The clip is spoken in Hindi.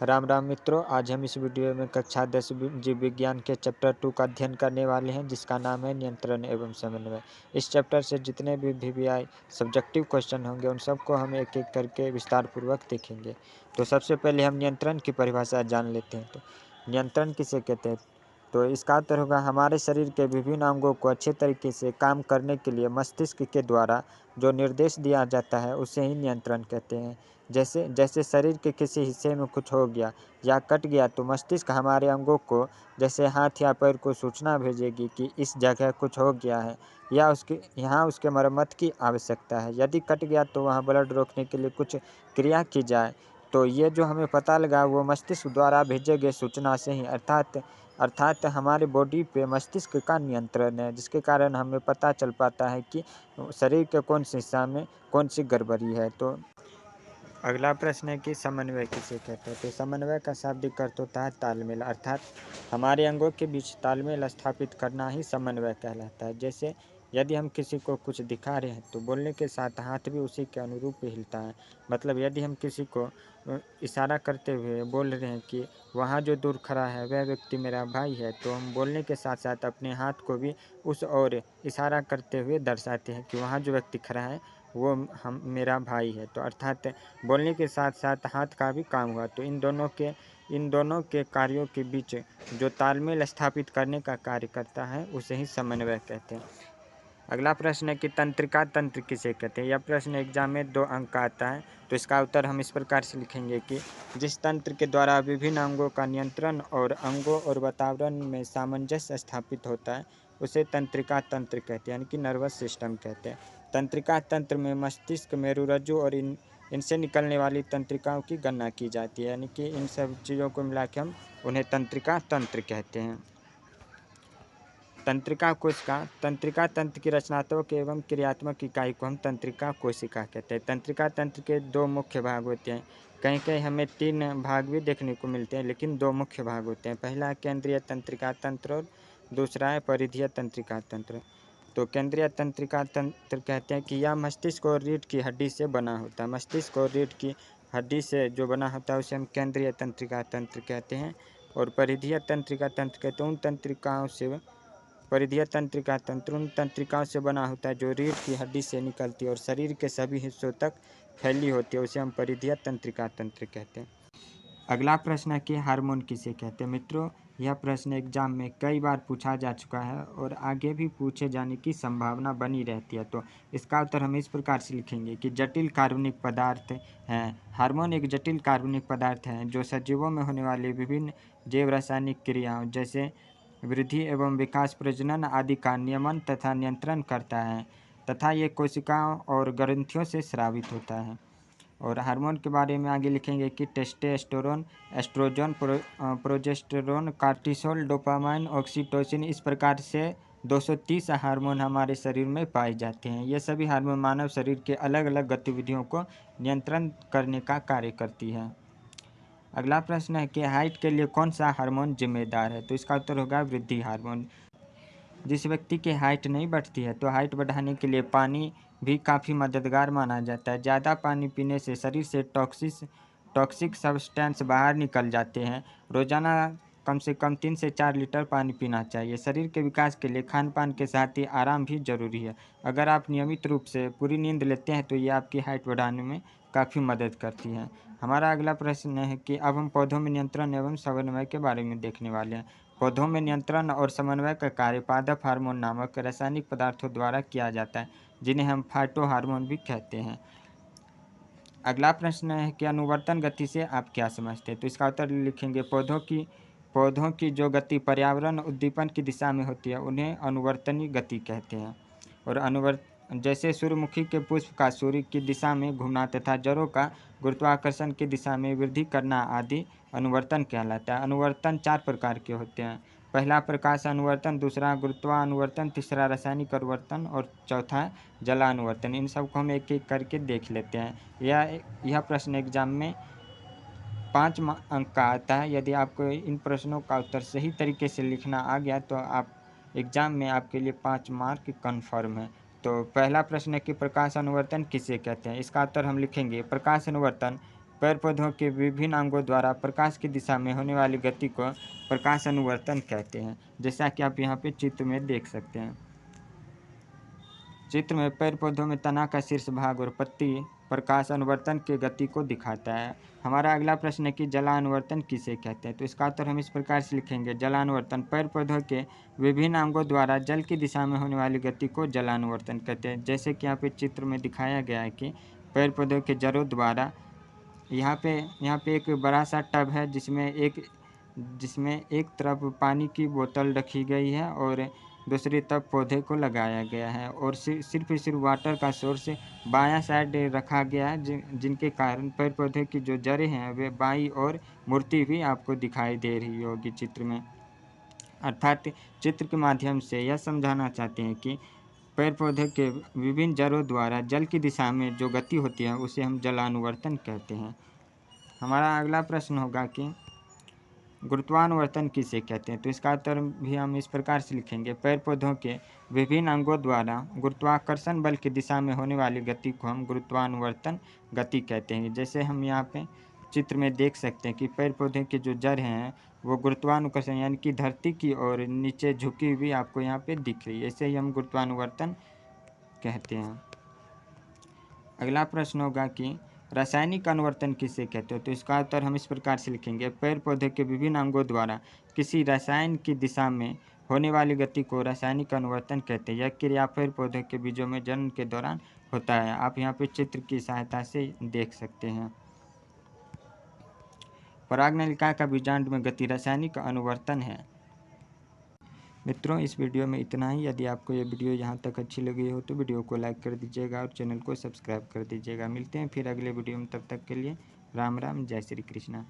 राम राम मित्रों, आज हम इस वीडियो में कक्षा 10 जीव विज्ञान के चैप्टर 2 का अध्ययन करने वाले हैं, जिसका नाम है नियंत्रण एवं समन्वय। इस चैप्टर से जितने भी वीवीआई सब्जेक्टिव क्वेश्चन होंगे उन सबको हम एक एक करके विस्तार पूर्वक देखेंगे। तो सबसे पहले हम नियंत्रण की परिभाषा जान लेते हैं। तो नियंत्रण किसे कहते हैं? तो इसका उत्तर होगा हमारे शरीर के विभिन्न अंगों को अच्छे तरीके से काम करने के लिए मस्तिष्क के द्वारा जो निर्देश दिया जाता है उसे ही नियंत्रण कहते हैं। जैसे जैसे शरीर के किसी हिस्से में कुछ हो गया या कट गया तो मस्तिष्क हमारे अंगों को, जैसे हाथ या पैर को, सूचना भेजेगी कि इस जगह कुछ हो गया है या उसके मरम्मत की आवश्यकता है। यदि कट गया तो वहाँ ब्लड रोकने के लिए कुछ क्रिया की जाए। तो ये जो हमें पता लगा वो मस्तिष्क द्वारा भेजे गए सूचना से ही अर्थात हमारे बॉडी पे मस्तिष्क का नियंत्रण है, जिसके कारण हमें पता चल पाता है कि शरीर के कौन से हिस्सा में कौन सी गड़बड़ी है। तो अगला प्रश्न है कि समन्वय किसे कहते हैं? तो समन्वय का शाब्दिक अर्थ होता है तालमेल, अर्थात हमारे अंगों के बीच तालमेल स्थापित करना ही समन्वय कहलाता है। जैसे यदि हम किसी को कुछ दिखा रहे हैं तो बोलने के साथ हाथ भी उसी के अनुरूप हिलता है। मतलब यदि हम किसी को इशारा करते हुए बोल रहे हैं कि वहाँ जो दूर खड़ा है वह व्यक्ति मेरा भाई है, तो हम बोलने के साथ साथ अपने हाथ को भी उस ओर इशारा करते हुए दर्शाते हैं कि वहाँ जो व्यक्ति खड़ा है वो हम मेरा भाई है। तो अर्थात बोलने के साथ साथ हाथ का भी काम हुआ। तो इन दोनों के कार्यों के बीच जो तालमेल स्थापित करने का कार्य करता है उसे ही समन्वय कहते हैं। अगला प्रश्न है कि तंत्रिका तंत्र किसे कहते हैं? यह प्रश्न एग्जाम में 2 अंक का आता है। तो इसका उत्तर हम इस प्रकार से लिखेंगे कि जिस तंत्र के द्वारा विभिन्न अंगों का नियंत्रण और अंगों और वातावरण में सामंजस्य स्थापित होता है उसे तंत्रिका तंत्र कहते हैं, यानी कि नर्वस सिस्टम कहते हैं। तंत्रिका तंत्र में मस्तिष्क, मेरुरज्जु और इनसे निकलने वाली तंत्रिकाओं की गणना की जाती है, यानी कि इन सब चीज़ों को मिला के हम उन्हें तंत्रिका तंत्र कहते हैं। तंत्रिका कोशिका तंत्रिका तंत्र की रचनात्मक एवं क्रियात्मक इकाई को हम तंत्रिका कोशिका कहते हैं। तंत्रिका तंत्र के 2 मुख्य भाग होते हैं। कहीं कहीं हमें 3 भाग भी देखने को मिलते हैं, लेकिन 2 मुख्य भाग होते हैं। पहला है केंद्रीय तंत्रिका तंत्र और दूसरा है परिधीय तंत्रिका तंत्र। तो केंद्रीय तंत्रिका तंत्र कहते हैं कि यह मस्तिष्क और रीढ़ की हड्डी से बना होता है। मस्तिष्क और रीढ़ की हड्डी से जो बना होता है उसे हम केंद्रीय तंत्रिका तंत्र कहते हैं। और परिधीय तंत्रिका तंत्र कहते हैं परिधीय तंत्रिका तंत्र उन तंत्रिकाओं से बना होता है जो रीढ़ की हड्डी से निकलती है और शरीर के सभी हिस्सों तक फैली होती है, उसे हम परिधीय तंत्रिका तंत्र कहते हैं। अगला प्रश्न है कि हार्मोन किसे कहते हैं? मित्रों, यह प्रश्न एग्जाम में कई बार पूछा जा चुका है और आगे भी पूछे जाने की संभावना बनी रहती है। तो इसका उत्तर हम इस प्रकार से लिखेंगे कि जटिल कार्बनिक पदार्थ हैं। हार्मोन एक जटिल कार्बनिक पदार्थ है जो सजीवों में होने वाली विभिन्न जैव रासायनिक क्रियाओं जैसे वृद्धि एवं विकास, प्रजनन आदि का नियमन तथा नियंत्रण करता है तथा ये कोशिकाओं और ग्रंथियों से स्रावित होता है। और हार्मोन के बारे में आगे लिखेंगे कि testosterone, oestrogen, progesterone, cortisol, dopamine, oxytocin, इस प्रकार से 230 हार्मोन हमारे शरीर में पाए जाते हैं। ये सभी हार्मोन मानव शरीर के अलग अलग गतिविधियों को नियंत्रण करने का कार्य करती है। अगला प्रश्न है कि हाइट के लिए कौन सा हार्मोन जिम्मेदार है? तो इसका उत्तर होगा वृद्धि हार्मोन। जिस व्यक्ति की हाइट नहीं बढ़ती है तो हाइट बढ़ाने के लिए पानी भी काफ़ी मददगार माना जाता है। ज़्यादा पानी पीने से शरीर से टॉक्सिक सब्सटेंस बाहर निकल जाते हैं। रोज़ाना कम से कम 3 से 4 लीटर पानी पीना चाहिए। शरीर के विकास के लिए खान पान के साथ ही आराम भी जरूरी है। अगर आप नियमित रूप से पूरी नींद लेते हैं तो ये आपकी हाइट बढ़ाने में काफ़ी मदद करती है। हमारा अगला प्रश्न है कि अब हम पौधों में नियंत्रण एवं समन्वय के बारे में देखने वाले हैं। पौधों में नियंत्रण और समन्वय का कार्य पादप हार्मोन नामक रासायनिक पदार्थों द्वारा किया जाता है, जिन्हें हम फाइटो हार्मोन भी कहते हैं। अगला प्रश्न है कि अनुवर्तन गति से आप क्या समझते हैं? तो इसका उत्तर लिखेंगे पौधों की जो गति पर्यावरण उद्दीपन की दिशा में होती है उन्हें अनुवर्तनीय गति कहते हैं। और जैसे सूर्यमुखी के पुष्प का सूर्य की दिशा में घूमना तथा जड़ों का गुरुत्वाकर्षण की दिशा में वृद्धि करना आदि अनुवर्तन कहलाता है। अनुवर्तन 4 प्रकार के होते हैं। पहला प्रकाश अनुवर्तन, दूसरा गुरुत्वानुवर्तन, तीसरा रासायनिक अनुवर्तन और चौथा जलानुवर्तन। इन सबको हम एक एक करके देख लेते हैं। यह प्रश्न एग्जाम में 5 अंक का आता है। यदि आपको इन प्रश्नों का उत्तर सही तरीके से लिखना आ गया तो आप एग्जाम में आपके लिए 5 मार्क कन्फर्म है। तो पहला प्रश्न है कि प्रकाश अनुवर्तन किसे कहते हैं? इसका उत्तर हम लिखेंगे प्रकाश अनुवर्तन पेड़ पौधों के विभिन्न अंगों द्वारा प्रकाश की दिशा में होने वाली गति को प्रकाश अनुवर्तन कहते हैं, जैसा कि आप यहाँ पे चित्र में देख सकते हैं। चित्र में पेड़ पौधों में तना का शीर्ष भाग और पत्ती प्रकाश अनुवर्तन की गति को दिखाता है। हमारा अगला प्रश्न है कि जलानुवर्तन किसे कहते हैं। तो इसका उत्तर हम इस प्रकार से लिखेंगे, जलानुवर्तन पेड़ पौधों के विभिन्न अंगों द्वारा जल की दिशा में होने वाली गति को जलानुवर्तन कहते हैं। जैसे कि यहाँ पे चित्र में दिखाया गया है कि पेड़ पौधों के जड़ों द्वारा यहाँ पे एक बड़ा सा टब है जिसमें एक तरफ पानी की बोतल रखी गई है और दूसरी तरफ पौधे को लगाया गया है, और सिर्फ वाटर का सोर्स बायां साइड रखा गया है, जिनके कारण पेड़ पौधे की जो जड़ें हैं वे बाईं ओर मुड़ती हुई आपको दिखाई दे रही होगी चित्र में। अर्थात चित्र के माध्यम से यह समझाना चाहते हैं कि पेड़ पौधे के विभिन्न जड़ों द्वारा जल की दिशा में जो गति होती है उसे हम जलानुवर्तन कहते हैं। हमारा अगला प्रश्न होगा कि गुरुत्वानुवर्तन किसे कहते हैं। तो इसका उत्तर भी हम इस प्रकार से लिखेंगे, पेड़ पौधों के विभिन्न अंगों द्वारा गुरुत्वाकर्षण बल की दिशा में होने वाली गति को हम गुरुत्वानुवर्तन गति कहते हैं। जैसे हम यहाँ पे चित्र में देख सकते हैं कि पेड़ पौधे के जो जड़ हैं वो गुरुत्वानुकर्षण यानी कि धरती की ओर नीचे झुकी हुई आपको यहाँ पे दिख रही है, ऐसे ही हम गुरुत्वानुवर्तन कहते हैं। अगला प्रश्न होगा कि रासायनिक अनुवर्तन किसे कहते हो। तो इसका उत्तर हम इस प्रकार से लिखेंगे, पेड़ पौधे के विभिन्न अंगों द्वारा किसी रसायन की दिशा में होने वाली गति को रासायनिक अनुवर्तन कहते हैं। यह क्रिया पेड़ पौधे के बीजों में जन्म के दौरान होता है। आप यहाँ पे चित्र की सहायता से देख सकते हैं। परागनलिका का बीजांड में गति रासायनिक अनुवर्तन है। मित्रों, इस वीडियो में इतना ही। यदि आपको ये वीडियो यहाँ तक अच्छी लगी हो तो वीडियो को लाइक कर दीजिएगा और चैनल को सब्सक्राइब कर दीजिएगा। मिलते हैं फिर अगले वीडियो में, तब तक के लिए राम राम, जय श्री कृष्णा।